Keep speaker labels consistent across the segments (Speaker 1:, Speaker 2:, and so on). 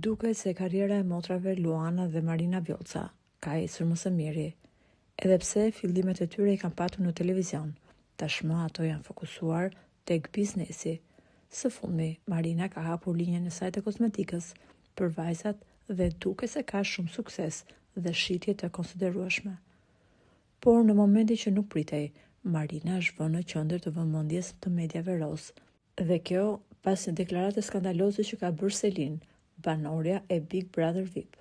Speaker 1: Duket se karriera e motrave Luana dhe Marina Vjoca ka ecur më së miri, edhe pse fillimet e tyre i kanë patur në televizion. Tashmë ato janë fokusuar tek biznesi. Së fundmi, Marina ka hapur linjën e saj të kozmetikës për vajzat dhe duket se ka shumë sukses dhe shitje të konsiderueshme. Por në momentin që nuk pritej, Marina është vënë në qendër të vëmendjes të mediave roz. Dhe kjo pas një deklarate skandaloze që ka bërë Selin, banorja e Big Brother VIP.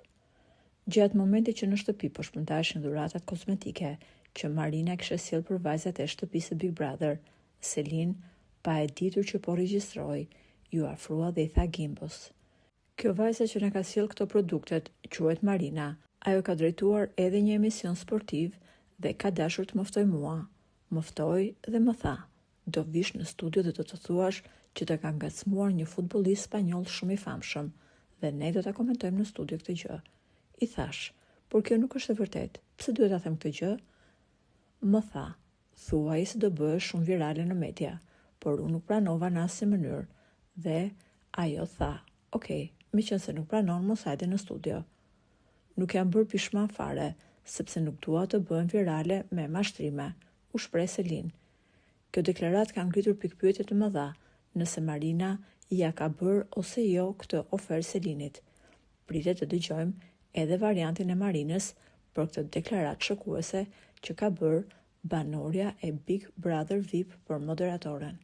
Speaker 1: Gjatë momentit që në shtëpi po shpërndaheshin dhuratat kozmetike që Marina kishte sjellë për vajzat e shtëpisë së Big Brother, Selin, pa e ditur që po regjistroi, ju afrua dhe i tha Gimbos: "Kjo vajza që na ka sjellë këto produktet quhet Marina. Ajo ka drejtuar edhe një emision sportiv dhe ka dashur të më ftoj mua. Më ftoi dhe më tha: do vish në studio dhe do të thuash që të ka ngacmuar një futbollist spanjoll shumë i famshëm dhe ne do ta komentojmë në studio këtë gjë." I thash: "Por kjo nuk është e vërtetë. Pse duhet ta them këtë gjë?" Më tha: "Thuaj se do bëhesh shumë virale në media." Por unë nuk pranova në asnjë mënyrë dhe ajo tha: "Okej, meqense nuk pranon, mos hajde në studio." Nuk jam bërë pishman fare, sepse nuk dua të bëhem virale me mashtrime, u shpreh Selin. Kjo deklaratë ka ngritur pikpyetje të mëdha, nëse Marina ja ka bërë ose jo këtë ofertë Selinit. Pritet të dëgjojmë edhe variantin e Marinës për këtë deklaratë shokuese që ka bërë banorja e Big Brother VIP për moderatoren.